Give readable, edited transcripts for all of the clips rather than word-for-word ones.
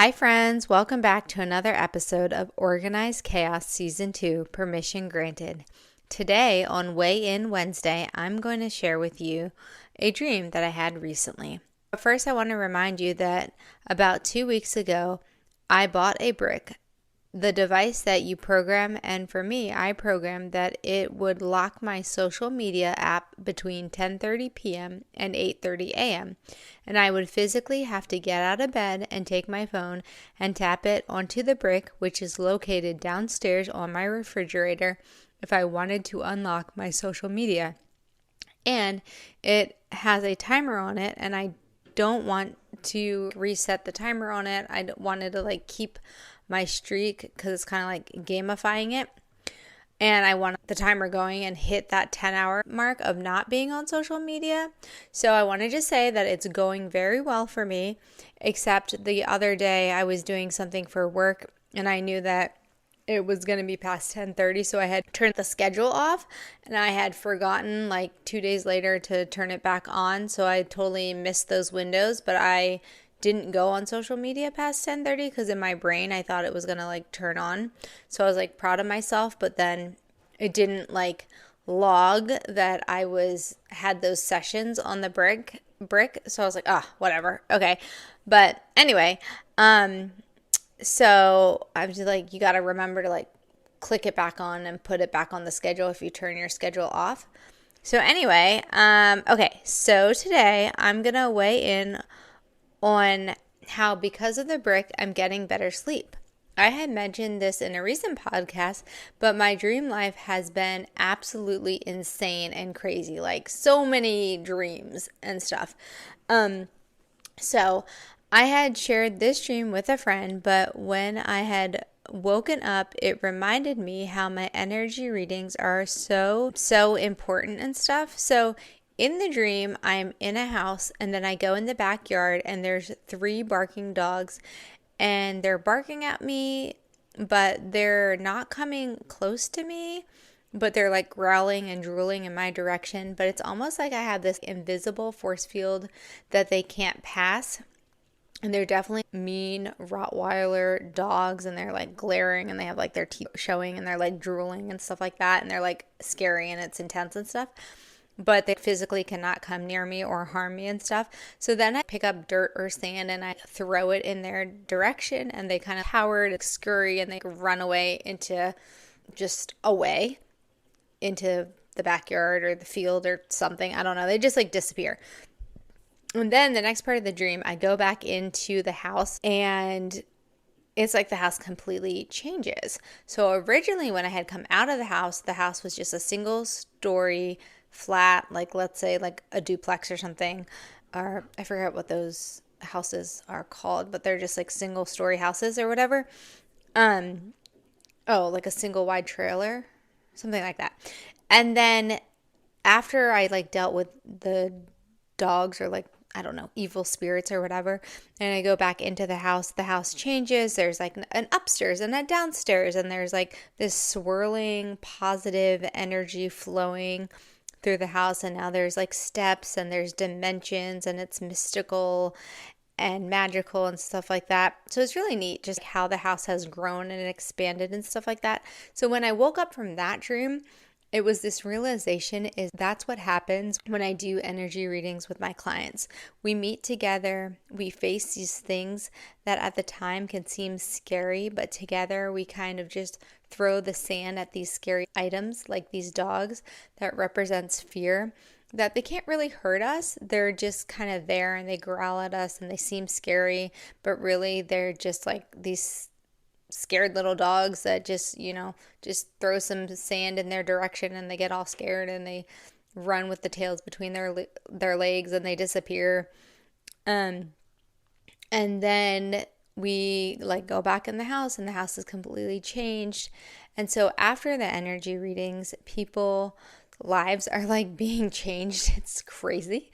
Hi friends, welcome back to another episode of Organized Chaos Season 2, Permission Granted. Today on Weigh In Wednesday, I'm going to share with you a dream that I had recently. But first, I want to remind you that about 2 weeks ago, I bought a brick, the device that you program, and for me, I programmed that it would lock my social media app between 10:30 p.m. and 8:30 a.m. And I would physically have to get out of bed and take my phone and tap it onto the brick, which is located downstairs on my refrigerator, if I wanted to unlock my social media. And it has a timer on it, and I don't want to reset the timer on it. I wanted to keep my streak because it's kind of like gamifying it. And I want the timer going and hit that 10-hour mark of not being on social media. So I wanted to say that it's going very well for me, except the other day I was doing something for work and I knew that it was going to be past 10:30, so I had turned the schedule off, and I had forgotten 2 days later to turn it back on, so I totally missed those windows, but I didn't go on social media past 10:30 because in my brain I thought it was going to turn on. So I was proud of myself, but then it didn't log that I had those sessions on the brick. So I was whatever. Okay. But anyway, so I was just you got to remember to click it back on and put it back on the schedule if you turn your schedule off. So anyway, okay. So today I'm going to weigh in on how because of the brick, I'm getting better sleep. I had mentioned this in a recent podcast, but my dream life has been absolutely insane and crazy, so many dreams and stuff. So I had shared this dream with a friend, but when I had woken up, it reminded me how my energy readings are so important and stuff. So in the dream, I'm in a house and then I go in the backyard and there's 3 barking dogs and they're barking at me, but they're not coming close to me, but they're growling and drooling in my direction. But it's almost like I have this invisible force field that they can't pass. And they're definitely mean Rottweiler dogs, and they're glaring and they have their teeth showing and they're drooling and stuff like that. And they're scary and it's intense and stuff. But they physically cannot come near me or harm me and stuff. So then I pick up dirt or sand and I throw it in their direction, and they kind of cower, scurry, and they run away into the backyard or the field or something. I don't know. They just disappear. And then the next part of the dream, I go back into the house and it's the house completely changes. So originally when I had come out of the house was just a single story flat, let's say a duplex or something, or I forget what those houses are called, but they're just single story houses or whatever. A single wide trailer, something like that. And then after I dealt with the dogs or I don't know, evil spirits or whatever, and I go back into the house changes. There's an upstairs and a downstairs, and there's this swirling positive energy flowing through the house, and now there's steps and there's dimensions, and it's mystical and magical and stuff like that. So it's really neat just how the house has grown and expanded and stuff like that. So when I woke up from that dream, it was this realization is that's what happens when I do energy readings with my clients. We meet together, we face these things that at the time can seem scary, but together we kind of just throw the sand at these scary items like these dogs that represents fear, that they can't really hurt us. They're just kind of there and they growl at us and they seem scary, but really they're just these scared little dogs that just throw some sand in their direction and they get all scared and they run with the tails between their legs and they disappear. And then we go back in the house and the house is completely changed. And so after the energy readings, people lives are being changed. It's crazy.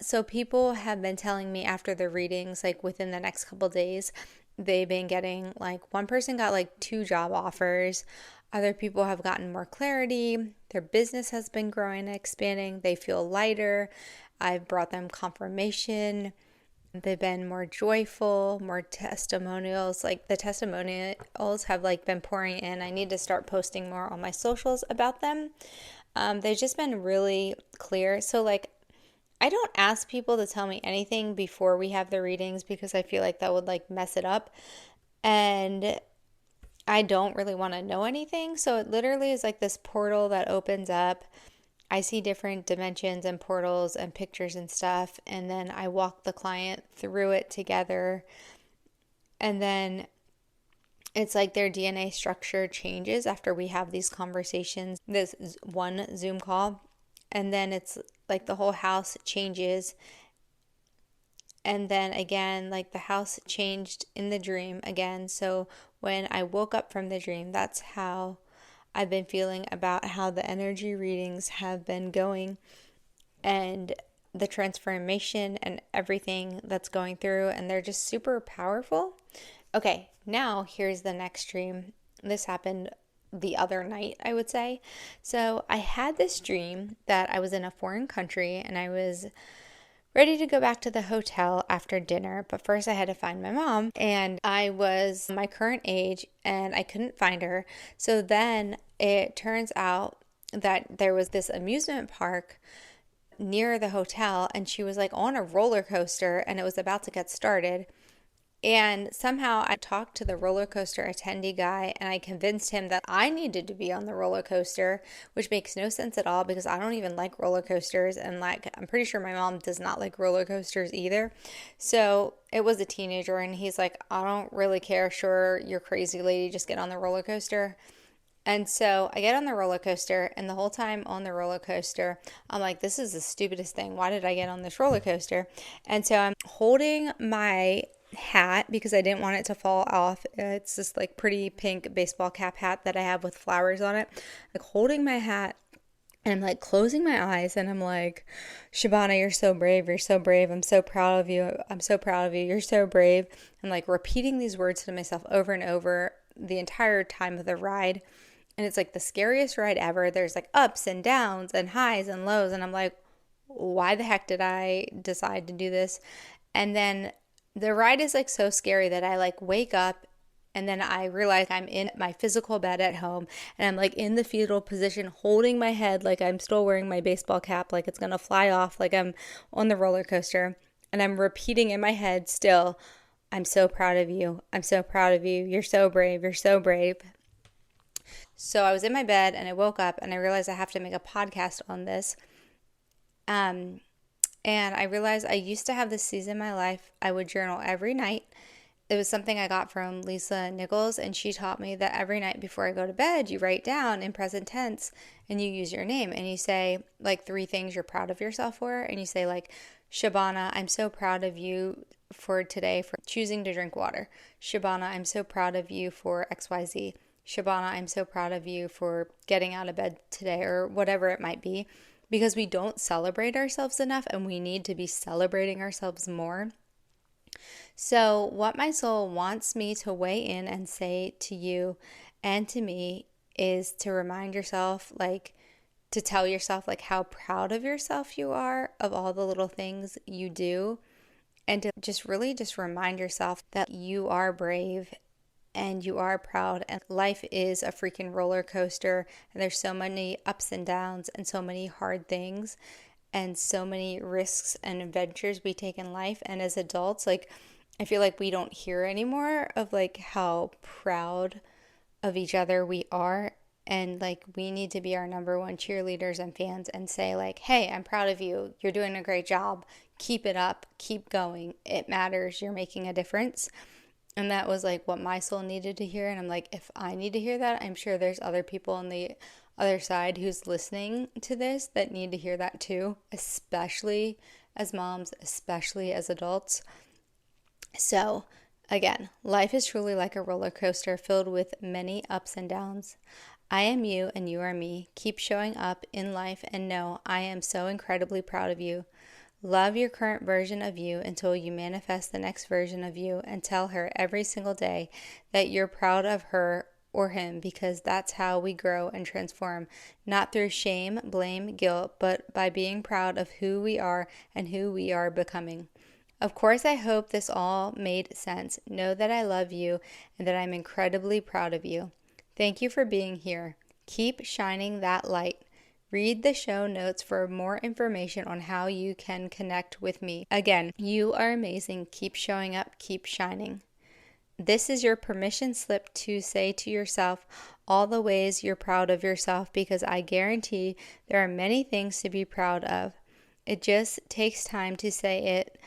So people have been telling me after the readings, within the next couple days, they've been getting one person got 2 job offers. Other people have gotten more clarity. Their business has been growing and expanding. They feel lighter. I've brought them confirmation They've been more joyful, more testimonials. Like the testimonials have like been pouring in. I need to start posting more on my socials about them. They've just been really clear. So like I don't ask people to tell me anything before we have the readings because I feel like that would like mess it up. And I don't really want to know anything. So it literally is like this portal that opens up. I see different dimensions and portals and pictures and stuff. And then I walk the client through it together. And then it's like their DNA structure changes after we have these conversations, this one Zoom call. And then it's like the whole house changes. And then again, like the house changed in the dream again. So when I woke up from the dream, that's how I've been feeling about how the energy readings have been going and the transformation and everything that's going through. And they're just super powerful. Okay, now here's the next dream. This happened the other night, I would say. So I had this dream that I was in a foreign country and I was ready to go back to the hotel after dinner, but first I had to find my mom, and I was my current age and I couldn't find her. So then it turns out that there was this amusement park near the hotel and she was like on a roller coaster and it was about to get started. And somehow I talked to the roller coaster attendee guy and I convinced him that I needed to be on the roller coaster, which makes no sense at all because I don't even like roller coasters. And like, I'm pretty sure my mom does not like roller coasters either. So it was a teenager and he's like, I don't really care. Sure, you're crazy lady, just get on the roller coaster. And so I get on the roller coaster, and the whole time on the roller coaster, I'm like, this is the stupidest thing. Why did I get on this roller coaster? And so I'm holding my hat because I didn't want it to fall off. It's this like pretty pink baseball cap hat that I have with flowers on it. Like holding my hat and I'm like closing my eyes and I'm like, Shabana, you're so brave. You're so brave. I'm so proud of you. I'm so proud of you. You're so brave. I'm like repeating these words to myself over and over the entire time of the ride. And it's like the scariest ride ever. There's like ups and downs and highs and lows. And I'm like, why the heck did I decide to do this? And then the ride is like so scary that I like wake up and then I realize I'm in my physical bed at home and I'm like in the fetal position holding my head like I'm still wearing my baseball cap, like it's gonna fly off, like I'm on the roller coaster. And I'm repeating in my head still, I'm so proud of you. I'm so proud of you. You're so brave. You're so brave. So I was in my bed and I woke up and I realized I have to make a podcast on this. And I realized I used to have this season in my life. I would journal every night. It was something I got from Lisa Nichols, and she taught me that every night before I go to bed, you write down in present tense and you use your name and you say like 3 things you're proud of yourself for. And you say like, Shabana, I'm so proud of you for today for choosing to drink water. Shabana, I'm so proud of you for XYZ. Shabana, I'm so proud of you for getting out of bed today, or whatever it might be, because we don't celebrate ourselves enough and we need to be celebrating ourselves more. So what my soul wants me to weigh in and say to you and to me is to remind yourself, like to tell yourself like how proud of yourself you are of all the little things you do, and to just really just remind yourself that you are brave and you are proud, and life is a freaking roller coaster, and there's so many ups and downs and so many hard things and so many risks and adventures we take in life. And as adults, like I feel like we don't hear anymore of like how proud of each other we are, and like we need to be our number one cheerleaders and fans and say like, hey, I'm proud of you, you're doing a great job, keep it up, keep going, it matters, you're making a difference. And that was like what my soul needed to hear. And I'm like, if I need to hear that, I'm sure there's other people on the other side who's listening to this that need to hear that too, especially as moms, especially as adults. So again, life is truly like a roller coaster filled with many ups and downs. I am you and you are me. Keep showing up in life and know I am so incredibly proud of you. Love your current version of you until you manifest the next version of you, and tell her every single day that you're proud of her or him, because that's how we grow and transform, not through shame, blame, guilt, but by being proud of who we are and who we are becoming. Of course, I hope this all made sense. Know that I love you and that I'm incredibly proud of you. Thank you for being here. Keep shining that light. Read the show notes for more information on how you can connect with me. Again, you are amazing. Keep showing up, keep shining. This is your permission slip to say to yourself all the ways you're proud of yourself, because I guarantee there are many things to be proud of. It just takes time to say it.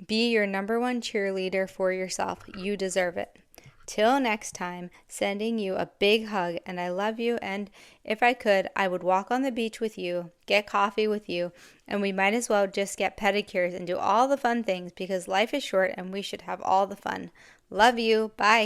Be your number one cheerleader for yourself. You deserve it. Till next time, sending you a big hug, and I love you, and if I could, I would walk on the beach with you, get coffee with you, and we might as well just get pedicures and do all the fun things, because life is short and we should have all the fun. Love you. Bye.